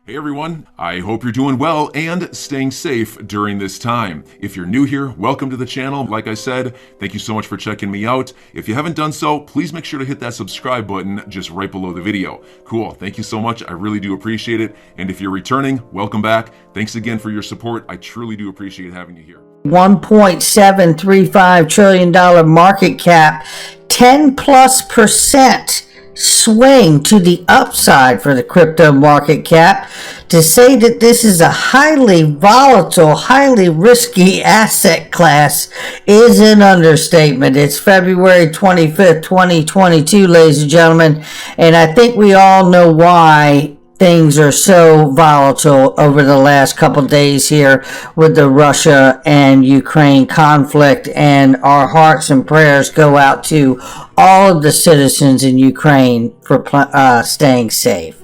Hey everyone, I hope you're doing well and staying safe during this time. If you're new here, welcome to the channel. Like I said, thank you so much for checking me out. If you haven't done so, please make sure to hit that subscribe button just right below the video. Cool, thank you so much. I really do appreciate it. And if you're returning, welcome back. Thanks again for your support. I truly do appreciate having you here. $1.735 trillion market cap, 10+% swing to the upside for the crypto market cap. To say that this is a highly volatile, highly risky asset class is an understatement. It's February 25th, 2022, ladies and gentlemen, and I think we all know why things are so volatile over the last couple days here with the Russia and Ukraine conflict, and our hearts and prayers go out to all of the citizens in Ukraine for staying safe.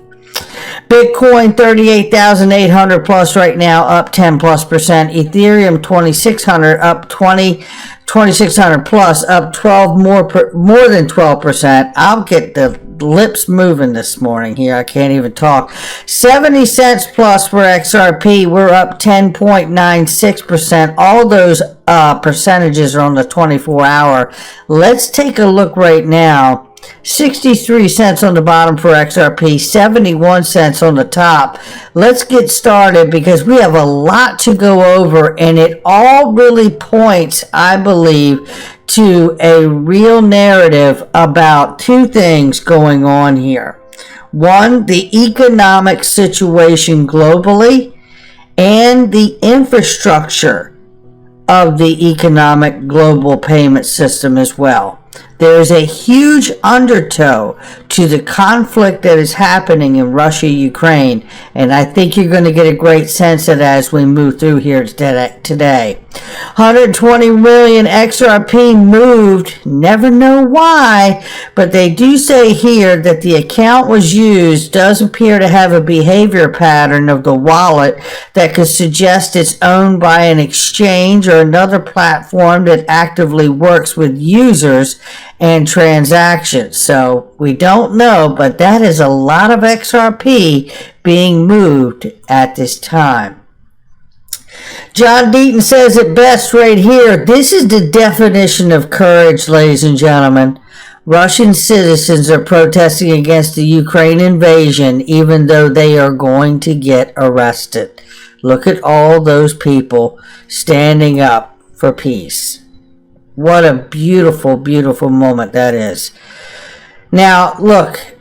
Bitcoin 38,800 plus right now, up 10+%. Ethereum 2,600 up 2,600 plus, up 12 more than 12%. I'll get the lips moving this morning here. I can't even talk. 70 cents plus for XRP. We're up 10.96%. All those percentages are on the 24-hour. Let's take a look right now. 63 cents on the bottom for XRP, 71 cents on the top. Let's get started because we have a lot to go over, and it all really points, I believe, to a real narrative about two things going on here. One, the economic situation globally and the infrastructure of the economic global payment system as well. There's a huge undertow to the conflict that is happening in Russia, Ukraine, and I think you're going to get a great sense of that as we move through here today. 120 million XRP moved, never know why, but they do say here that the account was used, does appear to have a behavior pattern of the wallet that could suggest it's owned by an exchange or another platform that actively works with users and transactions. So we don't know, but that is a lot of XRP being moved at this time. John Deaton says it best right here. This is the definition of courage, ladies and gentlemen. Russian citizens are protesting against the Ukraine invasion, even though they are going to get arrested. Look at all those people standing up for peace. What a beautiful, beautiful moment that is. Now, look,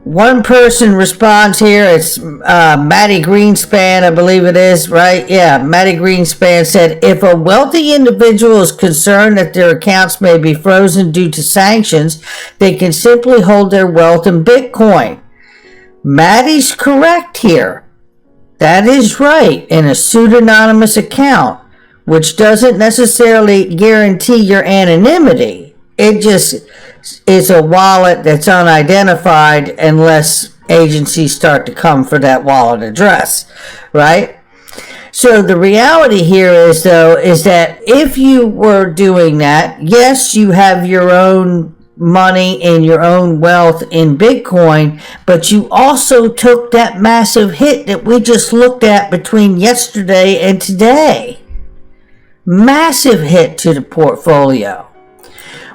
one person responds here. It's Maddie Greenspan, I believe it is, right? Yeah, Maddie Greenspan said, if a wealthy individual is concerned that their accounts may be frozen due to sanctions, they can simply hold their wealth in Bitcoin. Maddie's correct here. That is right, in a pseudonymous account, which doesn't necessarily guarantee your anonymity. It just is a wallet that's unidentified unless agencies start to come for that wallet address, right? So the reality here is, though, is that if you were doing that, yes, you have your own money and your own wealth in Bitcoin, but you also took that massive hit that we just looked at between yesterday and today. Massive hit to the portfolio,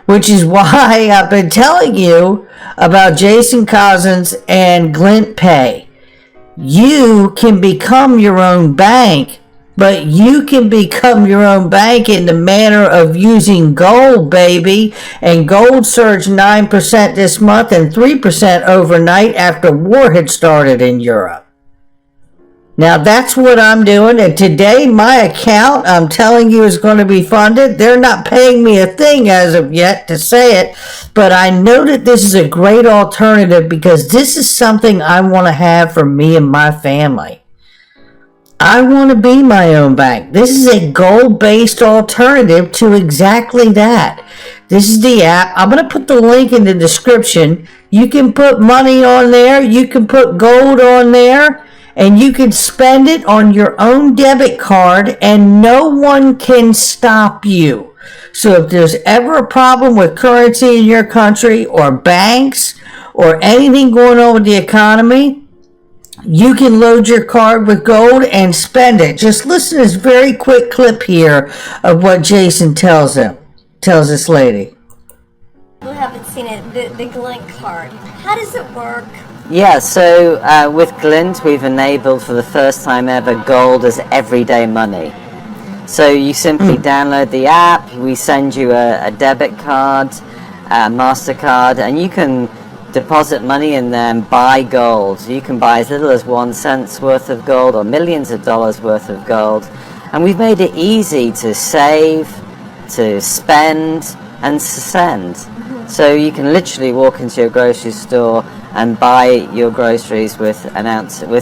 which is why I've been telling you about Jason Cousins and Glint Pay. You can become your own bank, but you can become your own bank in the manner of using gold, baby. And gold surged 9% this month and 3% overnight after war had started in Europe. Now that's what I'm doing, and today my account, I'm telling you, is going to be funded. They're not paying me a thing as of yet to say it, but I know that this is a great alternative because this is something I want to have for me and my family. I want to be my own bank. This is a gold-based alternative to exactly that. This is the app. I'm going to put the link in the description. You can put money on there. You can put gold on there. And you can spend it on your own debit card and no one can stop you. So if there's ever a problem with currency in your country or banks or anything going on with the economy, you can load your card with gold and spend it. Just listen to this very quick clip here of what Jason tells this lady. I haven't seen it, the Glint card. How does it work? Yeah, so with Glint, we've enabled for the first time ever gold as everyday money. So you simply download the app, we send you a debit card, a MasterCard, and you can deposit money in there and buy gold. You can buy as little as 1 cent's worth of gold or millions of dollars worth of gold. And we've made it easy to save, to spend, and to send. So you can literally walk into your grocery store and buy your groceries with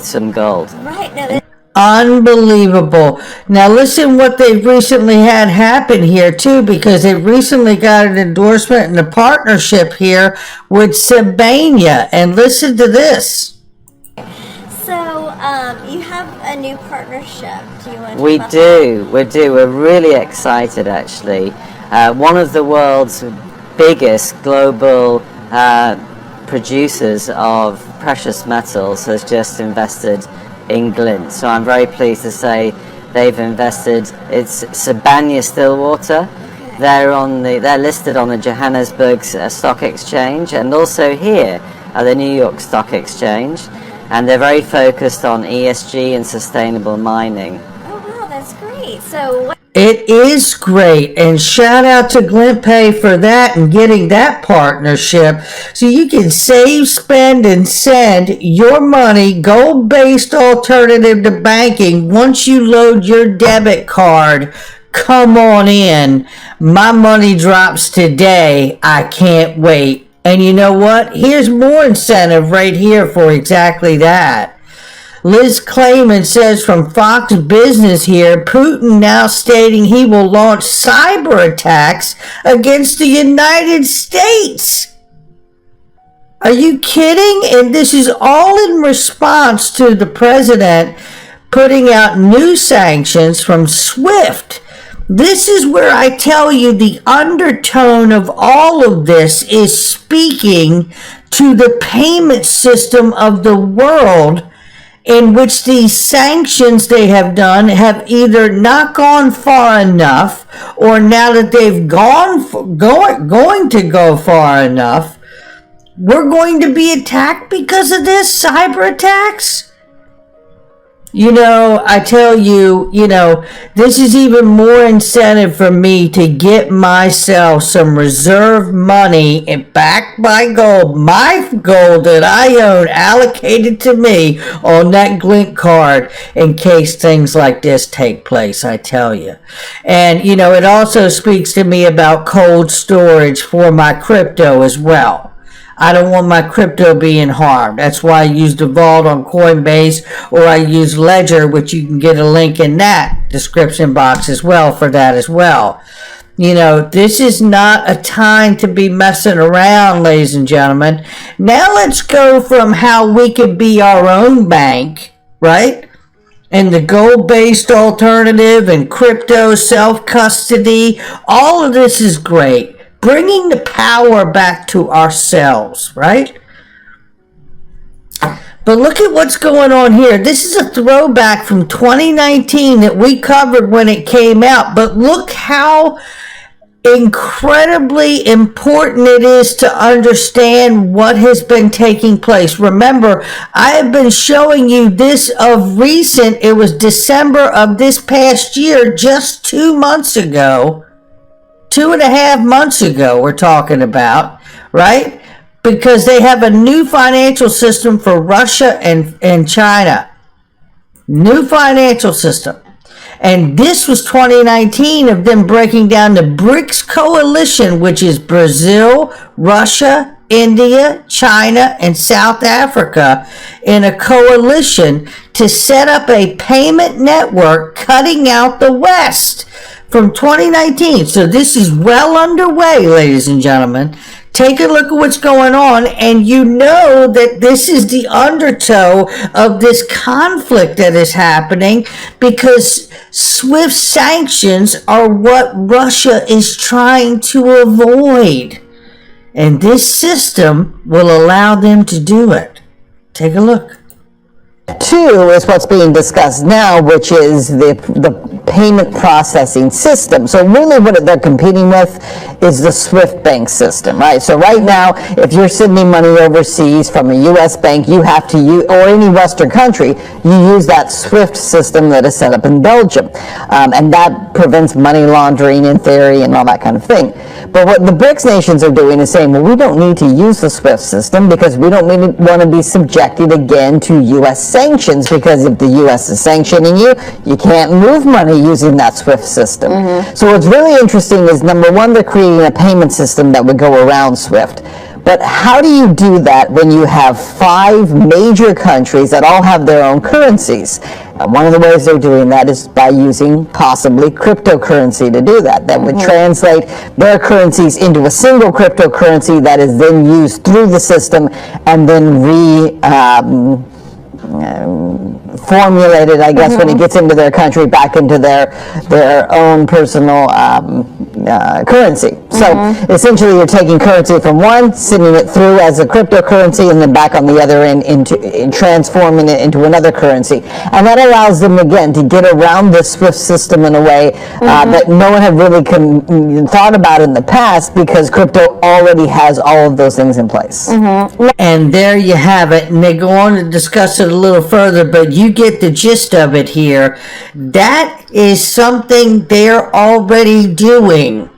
some gold. Right. No, Unbelievable. Now listen what they've recently had happen here too, because they recently got an endorsement and a partnership here with Sabania. And listen to this. So you have a new partnership. Do you want to We talk about do. We're really excited actually. One of the world's biggest global producers of precious metals has just invested in Glint. So I'm very pleased to say they've invested. It's Sabania Stillwater. They're listed on the Johannesburg Stock Exchange and also here at the New York Stock Exchange. And they're very focused on ESG and sustainable mining. Oh wow, that's great. So It is great, and shout out to GlintPay for that and getting that partnership so you can save, spend, and send your money, gold-based alternative to banking, once you load your debit card. Come on in. My money drops today. I can't wait. And you know what? Here's more incentive right here for exactly that. Liz Clayman says from Fox Business here, Putin now stating he will launch cyber attacks against the United States. Are you kidding? And this is all in response to the president putting out new sanctions from SWIFT. This is where I tell you the undertone of all of this is speaking to the payment system of the world, in which these sanctions they have done have either not gone far enough, or now that they've going to go far enough, we're going to be attacked because of this cyber attacks. You know, I tell you, this is even more incentive for me to get myself some reserve money and backed by gold, my gold that I own allocated to me on that Glint card in case things like this take place, I tell you. And, it also speaks to me about cold storage for my crypto as well. I don't want my crypto being harmed. That's why I use the vault on Coinbase, or I use Ledger, which you can get a link in that description box as well for that as well. This is not a time to be messing around, ladies and gentlemen. Now let's go from how we could be our own bank, right? And the gold-based alternative and crypto self-custody. All of this is great. Bringing the power back to ourselves, right? But look at what's going on here. This is a throwback from 2019 that we covered when it came out. But look how incredibly important it is to understand what has been taking place. Remember, I have been showing you this of recent. It was December of this past year, just 2 months ago. 2.5 months ago, we're talking about, right? Because they have a new financial system for Russia and China. New financial system. And this was 2019 of them breaking down the BRICS coalition, which is Brazil, Russia, India, China, and South Africa, in a coalition to set up a payment network cutting out the West. From 2019. So this is well underway, ladies and gentlemen. Take a look at what's going on, and you know that this is the undertow of this conflict that is happening, because SWIFT sanctions are what Russia is trying to avoid. And this system will allow them to do it. Take a look. two is what's being discussed now, which is the payment processing system. So really what they're competing with is the SWIFT bank system, right? So right now, if you're sending money overseas from a U.S. bank, you have to use, or any Western country, you use that SWIFT system that is set up in Belgium. And that prevents money laundering in theory and all that kind of thing. But what the BRICS nations are doing is saying, well, we don't need to use the SWIFT system because we don't really want to be subjected again to U.S. sanctions, because if the U.S. is sanctioning you, you can't move money using that SWIFT system. So what's really interesting is, number one, they're creating a payment system that would go around SWIFT. But how do you do that when you have 5 major countries that all have their own currencies? And one of the ways they're doing that is by using possibly cryptocurrency to do that. That would translate their currencies into a single cryptocurrency that is then used through the system and then formulated, I guess, when it gets into their country, back into their own personal currency. So essentially you're taking currency from one, sending it through as a cryptocurrency, and then back on the other end into transforming it into another currency. And that allows them, again, to get around this SWIFT system in a way that no one had really thought about in the past, because crypto already has all of those things in place. And there you have it. And they go on to discuss it a little further, but you get the gist of it here. That is something they're already doing.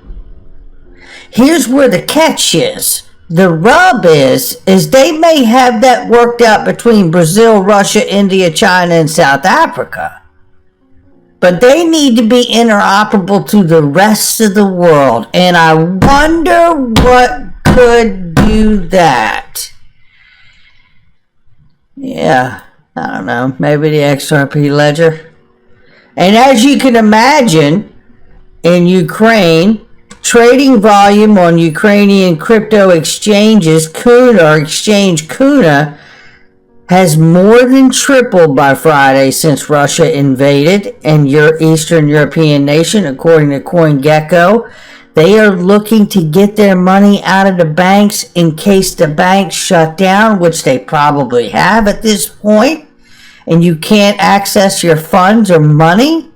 Here's where the catch is. The rub is they may have that worked out between Brazil, Russia, India, China, and South Africa. But they need to be interoperable to the rest of the world. And I wonder what could do that. Yeah, I don't know. Maybe the XRP ledger. And as you can imagine, in Ukraine, trading volume on Ukrainian crypto exchanges, Kuna, has more than tripled by Friday since Russia invaded and your Eastern European nation, according to CoinGecko. They are looking to get their money out of the banks in case the banks shut down, which they probably have at this point, and you can't access your funds or money.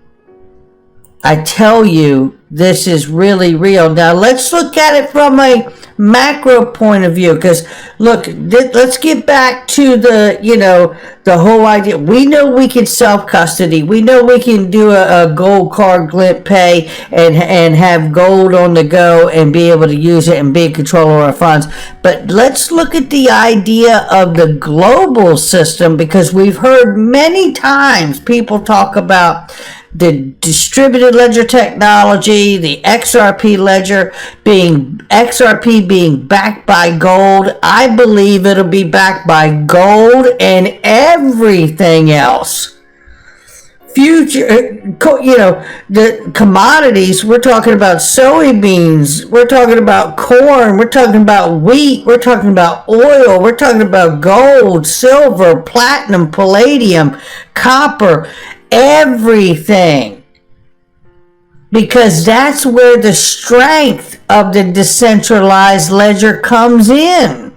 I tell you, this is really real. Now, let's look at it from a macro point of view, because look, let's get back to the whole idea. We know we can self-custody. We know we can do a gold card glint pay and have gold on the go and be able to use it and be in control of our funds. But let's look at the idea of the global system, because we've heard many times people talk about the distributed ledger technology, the XRP ledger XRP being backed by gold. I believe it'll be backed by gold and everything else. Future, the commodities, we're talking about soybeans, we're talking about corn, we're talking about wheat, we're talking about oil, we're talking about gold, silver, platinum, palladium, copper, everything, because that's where the strength of the decentralized ledger comes in.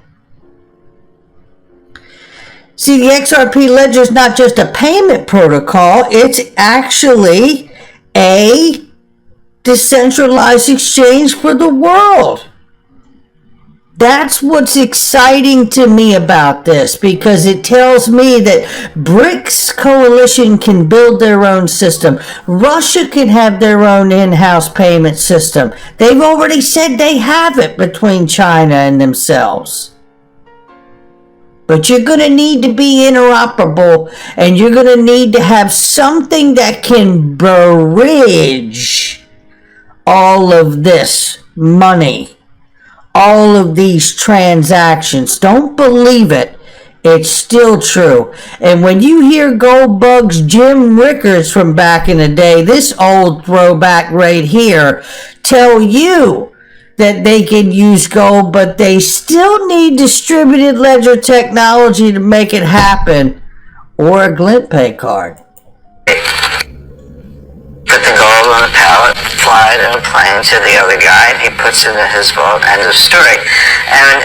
See, the XRP ledger is not just a payment protocol, it's actually a decentralized exchange for the world. That's what's exciting to me about this, because it tells me that BRICS coalition can build their own system. Russia can have their own in-house payment system. They've already said they have it between China and themselves. But you're going to need to be interoperable, and you're going to need to have something that can bridge all of this money, all of these transactions. Don't believe it. It's still true. And when you hear Goldbug's Jim Rickards from back in the day, this old throwback right here, tell you that they can use gold, but they still need distributed ledger technology to make it happen, or a glint pay card. Put the gold on a pallet, fly slide in a plane to the other guy, and he puts it in his vault. End of story. And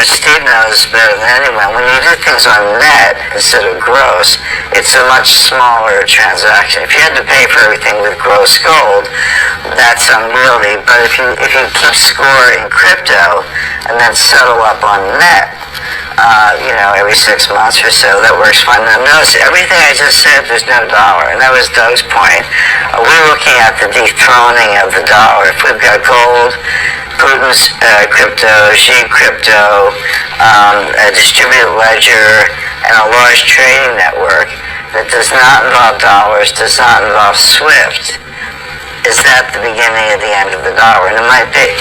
Steve knows better than anyone. When you do things on net instead of gross, it's a much smaller transaction. If you had to pay for everything with gross gold, that's unwieldy. But if you keep score in crypto and then settle up on net, every 6 months or so, that works fine. Now notice, everything I just said, there's no dollar, and that was Doug's point. We're looking at the dethroning of the dollar. If we've got gold, Putin's crypto, Xi crypto, a distributed ledger, and a large trading network that does not involve dollars, does not involve SWIFT, is that the beginning of the end of the dollar? And it might be.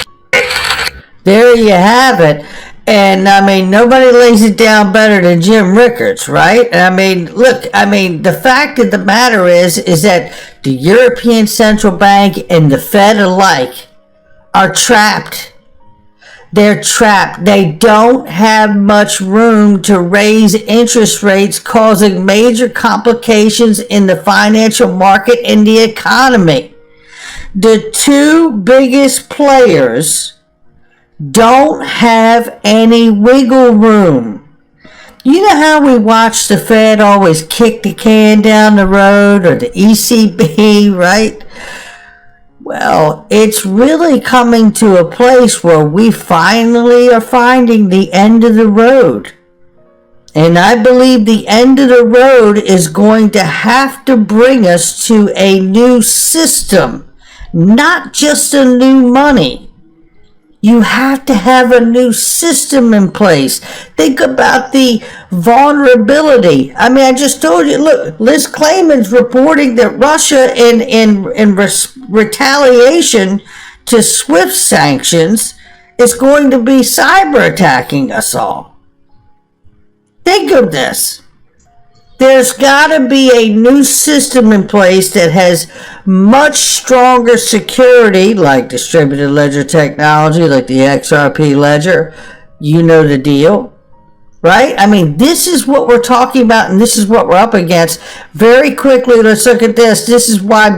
There you have it. And I mean, nobody lays it down better than Jim Rickards, right? And I mean, look, the fact of the matter is that the European Central Bank and the Fed alike are trapped. They're trapped. They don't have much room to raise interest rates, causing major complications in the financial market and the economy. The two biggest players don't have any wiggle room. You know how we watch the Fed always kick the can down the road, or the ECB, right? Well, it's really coming to a place where we finally are finding the end of the road. And I believe the end of the road is going to have to bring us to a new system, not just a new money. You have to have a new system in place. Think about the vulnerability. I just told you, look, Liz Clayman's reporting that Russia, in retaliation to SWIFT sanctions, is going to be cyber attacking us all. Think of this. There's got to be a new system in place that has much stronger security, like distributed ledger technology, like the XRP ledger. You know the deal, right? This is what we're talking about, and this is what we're up against. Very quickly, let's look at this. This is why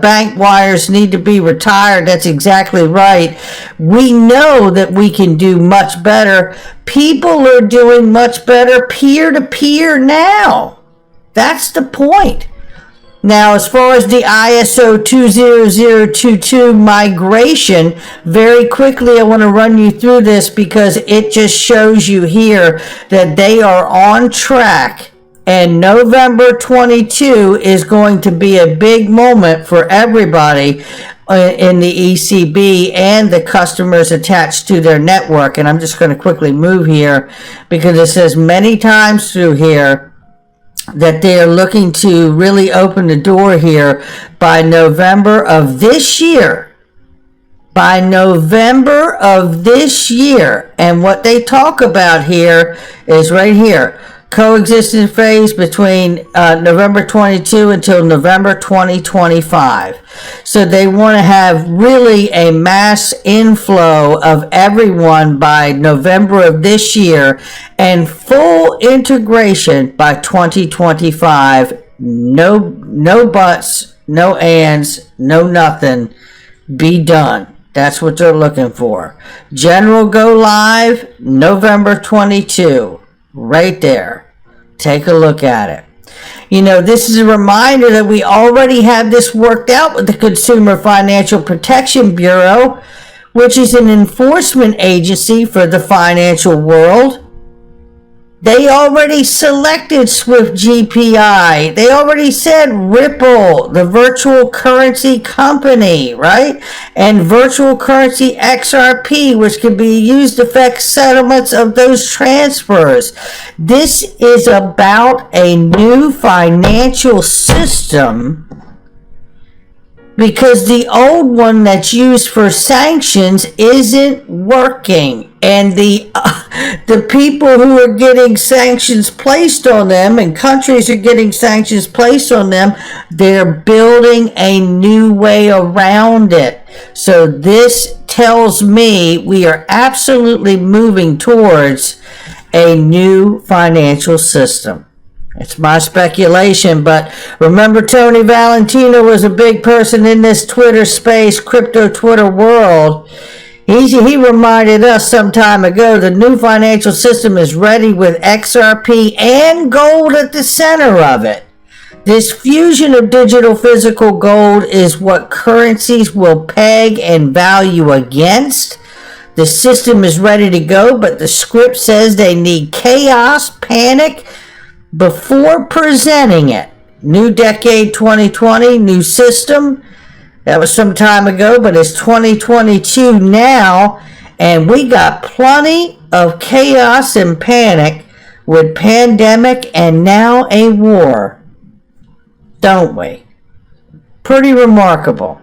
bank wires need to be retired. That's exactly right. We know that we can do much better. People are doing much better peer-to-peer now. That's the point. Now, as far as the ISO 20022 migration, very quickly I want to run you through this because it just shows you here that they are on track, and November 22 is going to be a big moment for everybody in the ECB and the customers attached to their network. And I'm just going to quickly move here because it says many times through here that they are looking to really open the door here by November of this year. By November of this year. And what they talk about here is right here. Coexistence phase between November 22 until November 2025. So they want to have really a mass inflow of everyone by November of this year and full integration by 2025. No buts, no ands, no nothing. Be done. That's what they're looking for. General go live November 22. Right there. Take a look at it. This is a reminder that we already have this worked out with the Consumer Financial Protection Bureau, which is an enforcement agency for the financial world. They already selected SWIFT GPI. They already said Ripple, the virtual currency company, right? And virtual currency XRP, which can be used to affect settlements of those transfers. This is about a new financial system because the old one that's used for sanctions isn't working. And the people who are getting sanctions placed on them, and countries are getting sanctions placed on them, they're building a new way around it. So this tells me we are absolutely moving towards a new financial system. It's my speculation, but remember Tony Valentino was a big person in this Twitter space, crypto Twitter world. He reminded us some time ago the new financial system is ready with XRP and gold at the center of it. This fusion of digital physical gold is what currencies will peg and value against. The system is ready to go, but the script says they need chaos, panic before presenting it. New decade 2020, new system. That was some time ago, but it's 2022 now, and we got plenty of chaos and panic with pandemic and now a war. Don't we? Pretty remarkable.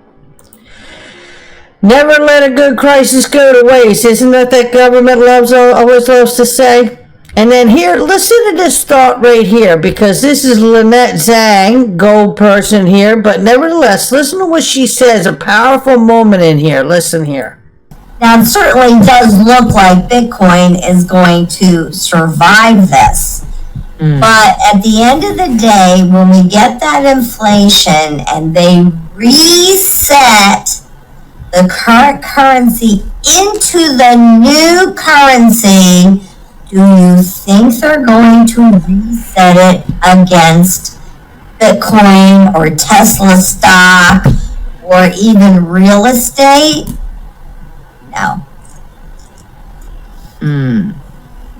Never let a good crisis go to waste. Isn't that government always loves to say? And then here, listen to this thought right here, because this is Lynette Zhang, gold person here, but nevertheless, listen to what she says, a powerful moment in here. Listen here. Now, it certainly does look like Bitcoin is going to survive this. But at the end of the day, when we get that inflation and they reset the current currency into the new currency, do you think they're going to reset it against Bitcoin or Tesla stock or even real estate? No.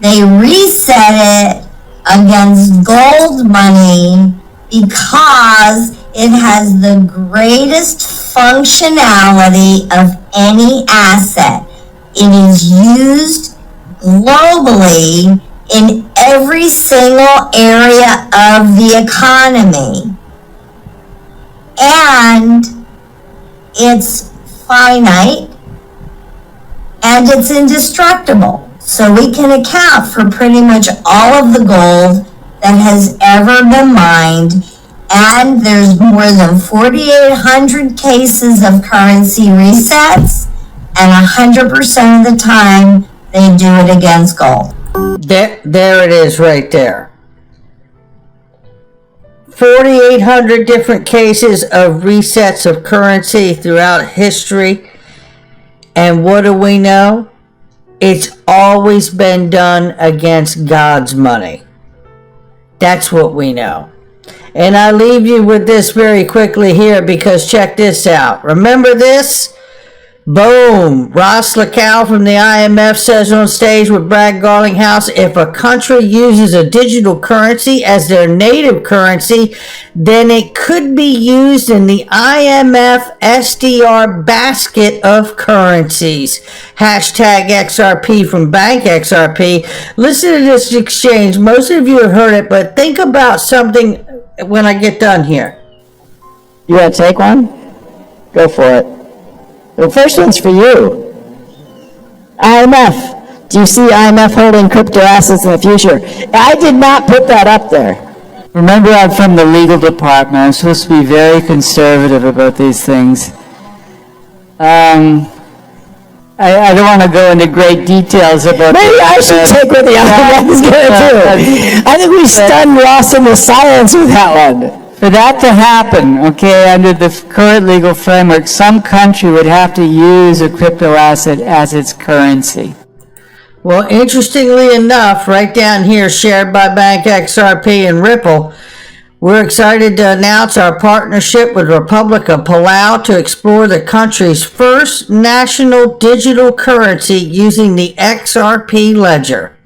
They reset it against gold money because it has the greatest functionality of any asset. It is used globally in every single area of the economy. And it's finite and it's indestructible. So we can account for pretty much all of the gold that has ever been mined. And there's more than 4,800 cases of currency resets, and 100% of the time they do it against gold. There it is right there. 4,800 different cases of resets of currency throughout history. And what do we know? It's always been done against God's money. That's what we know. And I leave you with this very quickly here, because check this out. Remember this? Boom. Ross Lacow from the IMF says on stage with Brad Garlinghouse, if a country uses a digital currency as their native currency, then it could be used in the IMF SDR basket of currencies. Hashtag XRP from Bank XRP. Listen to this exchange. Most of you have heard it, but think about something when I get done here. You want to take one? Go for it. The first one's for you. IMF. Do you see IMF holding crypto assets in the future? I did not put that up there. Remember, I'm from the legal department. I'm supposed to be very conservative about these things. I don't want to go into great details about. Maybe I should take what the IMF is going to do. I think we stunned Ross in the silence with that one. For that to happen, okay, under the current legal framework, some country would have to use a crypto asset as its currency. Well, interestingly enough, right down here, shared by Bank XRP and Ripple, we're excited to announce our partnership with Republic of Palau to explore the country's first national digital currency using the XRP ledger.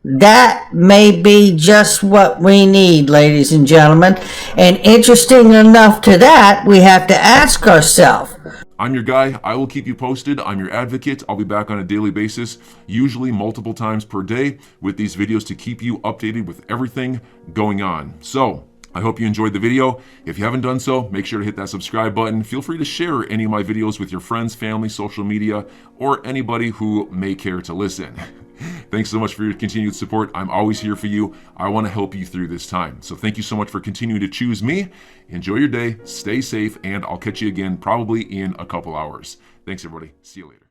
That may be just what we need, ladies and gentlemen. And interesting enough to that, we have to ask ourselves. I'm your guy. I will keep you posted. I'm your advocate. I'll be back on a daily basis, usually multiple times per day, with these videos to keep you updated with everything going on. So I hope you enjoyed the video. If you haven't done so, make sure to hit that subscribe button. Feel free to share any of my videos with your friends, family, social media, or anybody who may care to listen. Thanks so much for your continued support. I'm always here for you. I want to help you through this time. So thank you so much for continuing to choose me. Enjoy your day, stay safe, and I'll catch you again probably in a couple hours. Thanks, everybody. See you later.